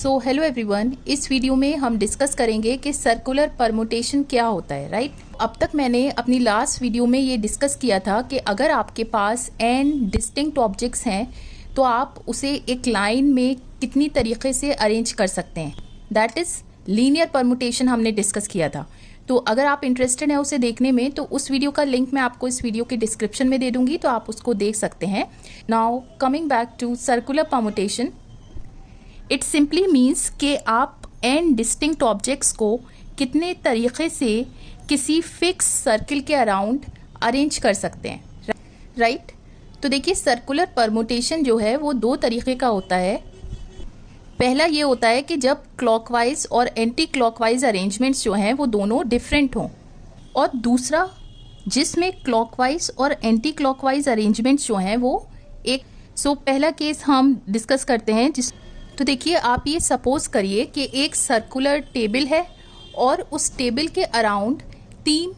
So hello everyone, इस video में हम डिस्कस करेंगे कि सर्कुलर परमुटेशन क्या होता है, राइट। अब तक मैंने अपनी लास्ट वीडियो में ये डिस्कस किया था कि अगर आपके पास n डिस्टिंक्ट ऑब्जेक्ट्स हैं तो आप उसे एक लाइन में कितनी तरीके से अरेंज कर सकते हैं, दैट इज़ लीनियर परमुटेशन हमने डिस्कस किया था। तो अगर आप इंटरेस्टेड हैं उसे देखने में तो उस वीडियो का लिंक मैं आपको इस वीडियो के डिस्क्रिप्शन में दे दूंगी, तो आप उसको देख सकते हैं। Now coming back to circular permutation, it simply means कि आप n डिस्टिंक्ट ऑब्जेक्ट्स को कितने तरीके से किसी फिक्स सर्किल के अराउंड अरेंज कर सकते हैं, राइट। तो देखिए, सर्कुलर परमुटेशन जो है वो दो तरीके का होता है। पहला ये होता है कि जब क्लॉकवाइज और एंटी क्लॉकवाइज अरेंजमेंट्स जो हैं वो दोनों डिफरेंट हों, और दूसरा जिसमें क्लॉकवाइज और एंटी क्लॉकवाइज अरेंजमेंट्स जो हैं वो एक। पहला केस हम डिस्कस करते हैं तो देखिए, आप ये सपोज करिए कि एक सर्कुलर टेबल है और उस टेबल के अराउंड 3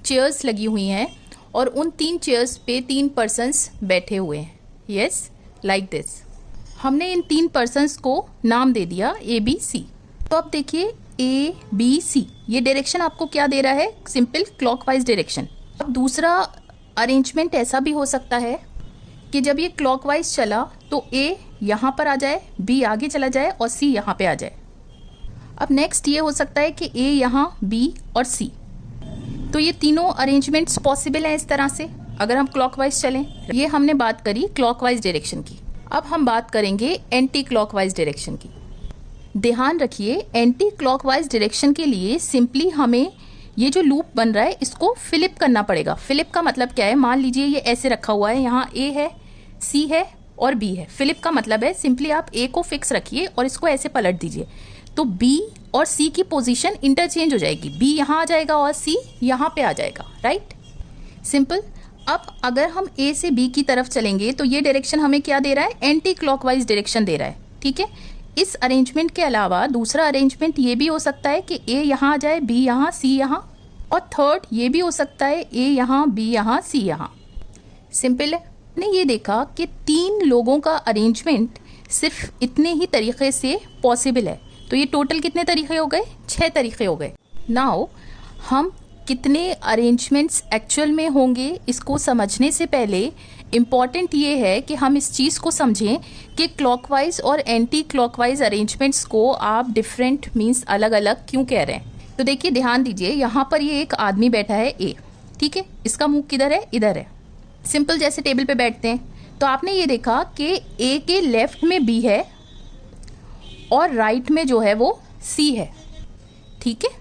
चेयर्स लगी हुई हैं और उन 3 चेयर्स पे 3 पर्सन्स बैठे हुए हैं। Yes, like this. हमने इन 3 पर्सन्स को नाम दे दिया ABC। तो अब देखिए ABC, ये डायरेक्शन आपको क्या दे रहा है? Simple clockwise direction. अब दूसरा अरेंजमेंट ऐसा भी हो सकता है कि जब ये क्लॉकवाइज चला तो A यहाँ पर आ जाए, B आगे चला जाए और C यहाँ पे आ जाए। अब नेक्स्ट ये हो सकता है कि A यहाँ, B और C। तो ये तीनों अरेंजमेंट्स पॉसिबल हैं इस तरह से अगर हम क्लॉकवाइज चलें। ये हमने बात करी क्लॉकवाइज डायरेक्शन की। अब हम बात करेंगे एंटी क्लॉकवाइज डायरेक्शन की। ध्यान रखिए, एंटी क्लॉकवाइज डायरेक्शन के लिए सिंपली हमें ये जो लूप बन रहा है इसको फ्लिप करना पड़ेगा। फ्लिप का मतलब क्या है? मान लीजिए ये ऐसे रखा हुआ है, यहाँ A है, C है और B है। फ्लिप का मतलब है सिंपली आप A को फिक्स रखिए और इसको ऐसे पलट दीजिए, तो B और C की पोजीशन इंटरचेंज हो जाएगी। B यहाँ आ जाएगा और C यहाँ पे आ जाएगा, राइट, सिंपल। अब अगर हम A से B की तरफ चलेंगे तो ये डायरेक्शन हमें क्या दे रहा है? एंटी क्लॉकवाइज डायरेक्शन दे रहा है, ठीक है। इस अरेंजमेंट के अलावा दूसरा अरेंजमेंट ये भी हो सकता है कि A यहाँ आ जाए, B यहाँ, C यहाँ, और थर्ड ये भी हो सकता है A यहाँ, B यहाँ, C यहाँ। सिंपल है। हमने ये देखा कि 3 लोगों का अरेंजमेंट सिर्फ इतने ही तरीके से पॉसिबल है। तो ये टोटल कितने तरीके हो गए? 6 तरीके हो गए। नाउ हम कितने अरेंजमेंट्स एक्चुअल में होंगे इसको समझने से पहले इम्पॉर्टेंट ये है कि हम इस चीज़ को समझें कि क्लॉकवाइज और एंटी क्लॉकवाइज अरेंजमेंट्स को आप डिफरेंट मीन्स अलग अलग क्यों कह रहे हैं। तो देखिए, ध्यान दीजिए, यहाँ पर ये एक आदमी बैठा है A, ठीक है। इसका मुंह किधर है? इधर है। सिंपल जैसे टेबल पे बैठते हैं तो आपने ये देखा कि A के लेफ्ट में B है और राइट में जो है वो C है, ठीक है।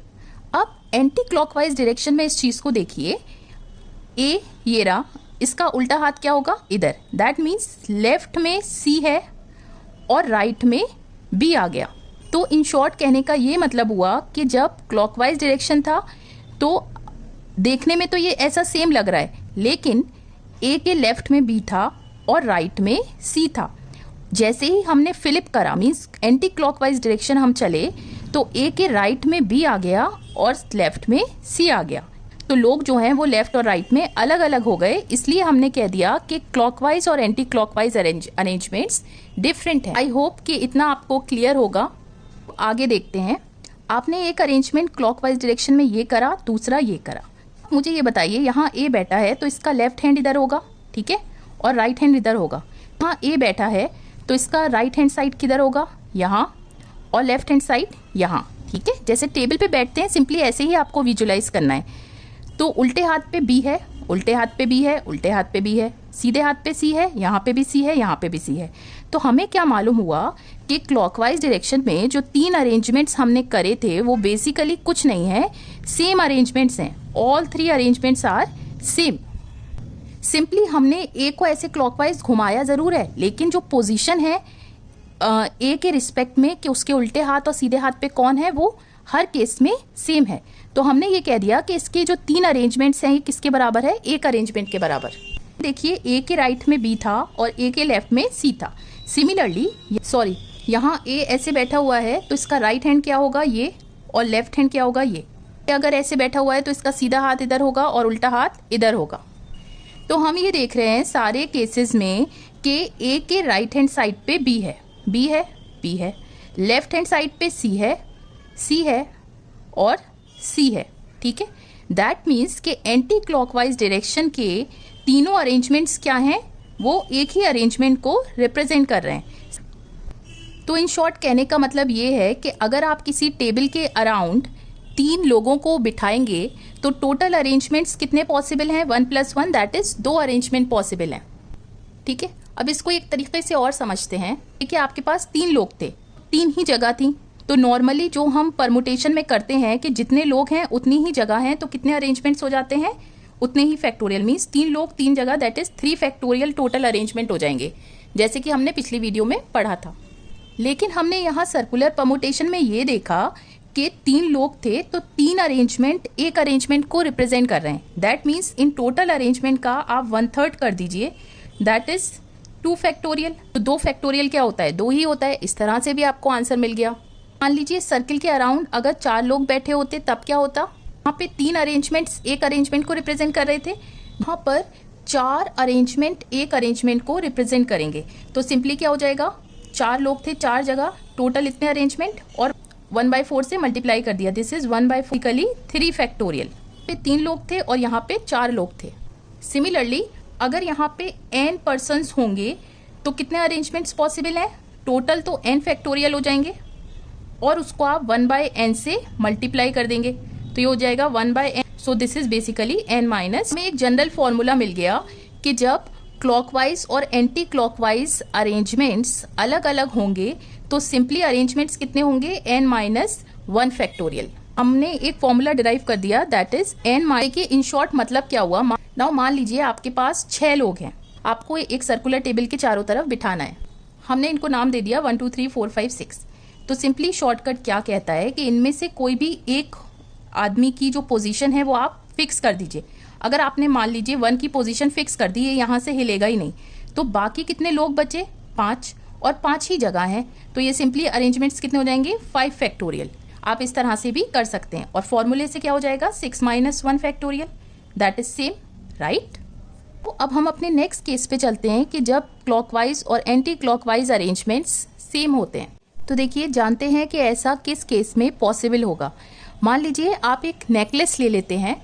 अब एंटी क्लॉकवाइज डायरेक्शन में इस चीज़ को देखिए, A ये रहा, इसका उल्टा हाथ क्या होगा? इधर। दैट मीन्स लेफ्ट में C है और राइट में B आ गया। तो इन शॉर्ट कहने का ये मतलब हुआ कि जब क्लॉकवाइज डायरेक्शन था तो देखने में तो ये ऐसा सेम लग रहा है, लेकिन A के लेफ्ट में B था और राइट में C था। जैसे ही हमने फ्लिप करा मीन्स एंटी क्लॉकवाइज डायरेक्शन हम चले तो A के राइट में B आ गया और लेफ्ट में C आ गया। तो लोग जो हैं वो लेफ्ट और राइट में अलग अलग हो गए, इसलिए हमने कह दिया कि क्लॉकवाइज और एंटी क्लॉकवाइज अरेंजमेंट्स डिफरेंट है। आई होप कि इतना आपको क्लियर होगा। आगे देखते हैं। आपने एक अरेंजमेंट क्लॉकवाइज डायरेक्शन में ये करा, दूसरा ये करा। मुझे ये बताइए, यहाँ A बैठा है तो इसका लेफ्ट हैंड इधर होगा, ठीक है, और राइट हैंड इधर होगा। यहाँ A बैठा है तो इसका राइट हैंड साइड किधर होगा? यहाँ, और लेफ्ट हैंड साइड यहाँ, ठीक है। जैसे टेबल पे बैठते हैं सिंपली ऐसे ही आपको विजुलाइज करना है। तो उल्टे हाथ पे B है, उल्टे हाथ पे B है, उल्टे हाथ पे B है, सीधे हाथ पे C है, यहाँ पे भी C है, यहाँ पे भी C है। तो हमें क्या मालूम हुआ कि क्लॉकवाइज डायरेक्शन में जो 3 अरेंजमेंट्स हमने करे थे वो बेसिकली कुछ नहीं है, सेम अरेंजमेंट्स हैं। All 3 arrangements are same. Simply हमने A को ऐसे क्लॉकवाइज घुमाया ज़रूर है, लेकिन जो पोजीशन है A के रिस्पेक्ट में कि उसके उल्टे हाथ और सीधे हाथ पे कौन है वो हर केस में सेम है। तो हमने ये कह दिया कि इसके जो 3 अरेंजमेंट्स हैं ये किसके बराबर है? एक अरेंजमेंट के बराबर। देखिए, A के राइट में B था और A के लेफ्ट में C था। सिमिलरली यहाँ A ऐसे बैठा हुआ है तो इसका राइट हैंड क्या होगा? ये, और लेफ्ट हैंड क्या होगा? ये। अगर ऐसे बैठा हुआ है तो इसका सीधा हाथ इधर होगा और उल्टा हाथ इधर होगा। तो हम ये देख रहे हैं सारे केसेस में कि A के राइट हैंड साइड पे B है, B है, B है। लेफ्ट हैंड साइड पे C है और C है, ठीक है। दैट मीन्स कि एंटी क्लॉकवाइज डायरेक्शन के तीनों अरेंजमेंट्स क्या हैं, वो एक ही अरेंजमेंट को रिप्रेजेंट कर रहे हैं। तो इन शॉर्ट कहने का मतलब ये है कि अगर आप किसी टेबल के अराउंड 3 लोगों को बिठाएंगे तो टोटल अरेंजमेंट्स कितने पॉसिबल हैं, 1 + 1 दैट इज 2 अरेंजमेंट पॉसिबल हैं, ठीक है। अब इसको एक तरीके से और समझते हैं कि आपके पास 3 लोग थे, 3 ही जगह थी। तो नॉर्मली जो हम परमुटेशन में करते हैं कि जितने लोग हैं उतनी ही जगह हैं, तो कितने अरेंजमेंट्स हो जाते हैं, उतने ही फैक्टोरियल। मीन्स 3 लोग 3 जगह that is 3 factorial total arrangement हो जाएंगे, जैसे कि हमने पिछली वीडियो में पढ़ा था। लेकिन हमने यहाँ सर्कुलर परमुटेशन में ये देखा कि 3 लोग थे तो 3 अरेंजमेंट एक अरेंजमेंट को रिप्रेजेंट कर रहे हैं। That means in total arrangement का आप 1/3 कर दीजिए, दैट इज 2 फैक्टोरियल। तो 2 फैक्टोरियल क्या होता है, 2 ही होता है। इस तरह से भी आपको आंसर मिल गया। मान लीजिए सर्किल के अराउंड अगर 4 लोग बैठे होते तब क्या होता, वहाँ पे 3 अरेंजमेंट्स एक अरेंजमेंट को रिप्रेजेंट कर रहे थे, वहाँ पर 4 अरेंजमेंट एक अरेंजमेंट को रिप्रेजेंट करेंगे। तो सिंपली क्या हो जाएगा, 4 लोग थे 4 जगह, टोटल इतने अरेंजमेंट और 1/4 से मल्टीप्लाई कर दिया, दिस इज 1/4 3 फैक्टोरियल। पे 3 लोग थे और यहाँ पे 4 लोग थे। सिमिलरली अगर यहाँ पे n पर्सन्स होंगे तो कितने अरेंजमेंट्स पॉसिबल हैं, टोटल तो n फैक्टोरियल हो जाएंगे और उसको आप 1/n से मल्टीप्लाई कर देंगे, तो ये हो जाएगा 1/n। So this is basically n minus. हमें एक जनरल फॉर्मूला मिल गया कि जब क्लॉकवाइज और एंटी क्लॉकवाइज अरेंजमेंट्स अलग अलग होंगे तो सिंपली अरेंजमेंट्स कितने होंगे, n-1 फैक्टोरियल। हमने एक फॉर्मूला डिराइव कर दिया दैट इज n। देखिए इन शॉर्ट मतलब क्या हुआ, नाउ मान लीजिए आपके पास 6 लोग हैं, आपको एक सर्कुलर टेबल के चारों तरफ बिठाना है। हमने इनको नाम दे दिया 1 2 3 4 5 6। तो सिंपली शॉर्टकट क्या कहता है कि इनमें से कोई भी एक आदमी की जो पोजीशन है वो आप फिक्स कर दीजिए। अगर आपने मान लीजिए 1 की पोजीशन फिक्स कर दी, ये यहाँ से हिलेगा ही नहीं, तो बाकी कितने लोग बचे, 5, और 5 ही जगह हैं, तो ये सिंपली अरेंजमेंट्स कितने हो जाएंगे, 5 फैक्टोरियल। आप इस तरह से भी कर सकते हैं और फॉर्मूले से क्या हो जाएगा, 6 - 1 factorial, that is same, right. तो अब हम अपने नेक्स्ट केस पे चलते हैं कि जब क्लॉकवाइज और एंटी क्लॉकवाइज अरेंजमेंट्स सेम होते हैं। तो देखिए जानते हैं कि ऐसा किस केस में पॉसिबल होगा। मान लीजिए आप एक नेकलेस ले लेते हैं,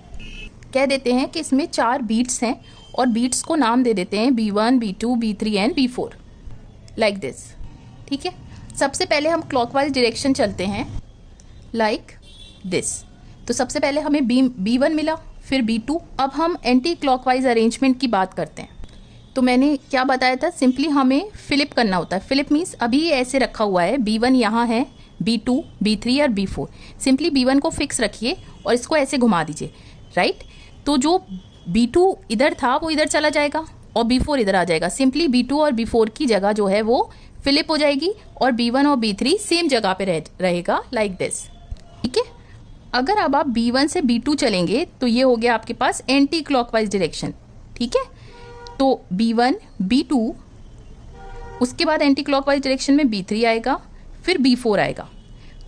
कह देते हैं कि इसमें 4 बीट्स हैं और बीट्स को नाम दे देते हैं B1 B2 B3 and B4 like this, ठीक है। सबसे पहले हम क्लॉकवाइज डायरेक्शन चलते हैं लाइक दिस। तो सबसे पहले हमें B1 मिला, फिर B2। अब हम एंटी क्लॉकवाइज अरेंजमेंट की बात करते हैं। तो मैंने क्या बताया था, सिंपली हमें फ्लिप करना होता है। फ्लिप मीन्स अभी ये ऐसे रखा हुआ है, B1 यहाँ है, B2 B3 और B4। सिंपली B1 को फिक्स रखिए और इसको ऐसे घुमा दीजिए, राइट। तो जो B2 इधर था वो इधर चला जाएगा और B4 इधर आ जाएगा। सिंपली B2 और B4 की जगह जो है वो फ्लिप हो जाएगी और B1 और B3 सेम जगह पे रहेगा लाइक दिस, ठीक है। अगर अब आप B1 से B2 चलेंगे तो ये हो गया आपके पास एंटी क्लॉकवाइज डायरेक्शन, ठीक है। तो B1 B2, उसके बाद एंटी क्लॉकवाइज डायरेक्शन में B3 आएगा, फिर B4 आएगा।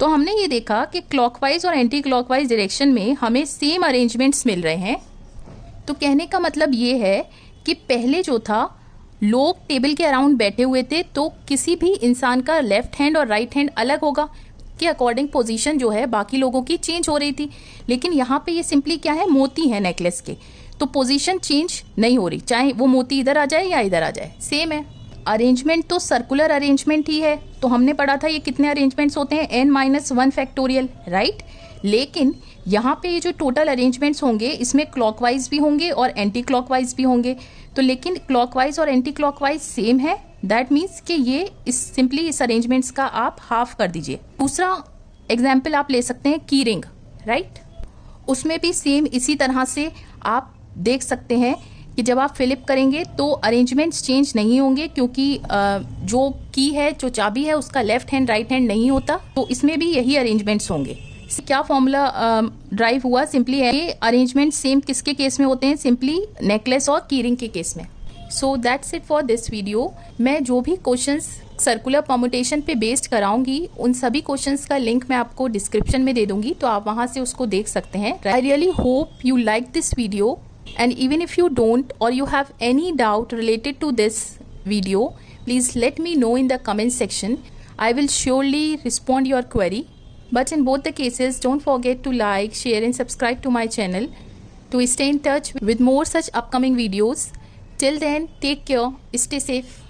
तो हमने ये देखा कि क्लॉकवाइज और एंटी क्लॉकवाइज डायरेक्शन में हमें सेम अरेंजमेंट्स मिल रहे हैं। तो कहने का मतलब ये है कि पहले जो था लोग टेबल के अराउंड बैठे हुए थे, तो किसी भी इंसान का लेफ्ट हैंड और राइट हैंड अलग होगा के अकॉर्डिंग पोजीशन जो है बाकी लोगों की चेंज हो रही थी। लेकिन यहाँ पे ये सिंपली क्या है, मोती है नेकलेस के, तो पोजीशन चेंज नहीं हो रही, चाहे वो मोती इधर आ जाए या इधर आ जाए, सेम है। अरेंजमेंट तो सर्कुलर अरेंजमेंट ही है। तो हमने पढ़ा था ये कितने अरेंजमेंट्स होते हैं, n-1 फैक्टोरियल, राइट। लेकिन यहाँ पे ये जो टोटल अरेंजमेंट्स होंगे इसमें क्लॉकवाइज भी होंगे और एंटी क्लॉकवाइज भी होंगे। तो लेकिन क्लॉकवाइज और एंटी क्लॉकवाइज सेम है, दैट मीन्स कि ये सिंपली इस अरेंजमेंट्स का आप हाफ कर दीजिए। दूसरा एग्जाम्पल आप ले सकते हैं की रिंग, राइट। उसमें भी सेम इसी तरह से आप देख सकते हैं कि जब आप फिलिप करेंगे तो अरेंजमेंट्स चेंज नहीं होंगे, क्योंकि जो की है, जो चाबी है, उसका लेफ्ट हैंड राइट हैंड नहीं होता। तो इसमें भी यही अरेंजमेंट्स होंगे। क्या फॉर्मूला ड्राइव हुआ, सिंपली है ये अरेंजमेंट सेम किसके केस में होते हैं, सिंपली नेकलेस और की रिंग के केस में। So that's it for this video. मैं जो भी क्वेश्चंस सर्कुलर परम्यूटेशन पे बेस्ड कराऊंगी उन सभी क्वेश्चंस का लिंक मैं आपको डिस्क्रिप्शन में दे दूंगी, तो आप वहां से उसको देख सकते हैं। I really hope you like this video, and even if you don't or you have any doubt related to this video, please let me know in the comment section. I will surely respond your query. But in both the cases, don't forget to like, share and subscribe to my channel to stay in touch with more such upcoming videos. Till then, take care, stay safe.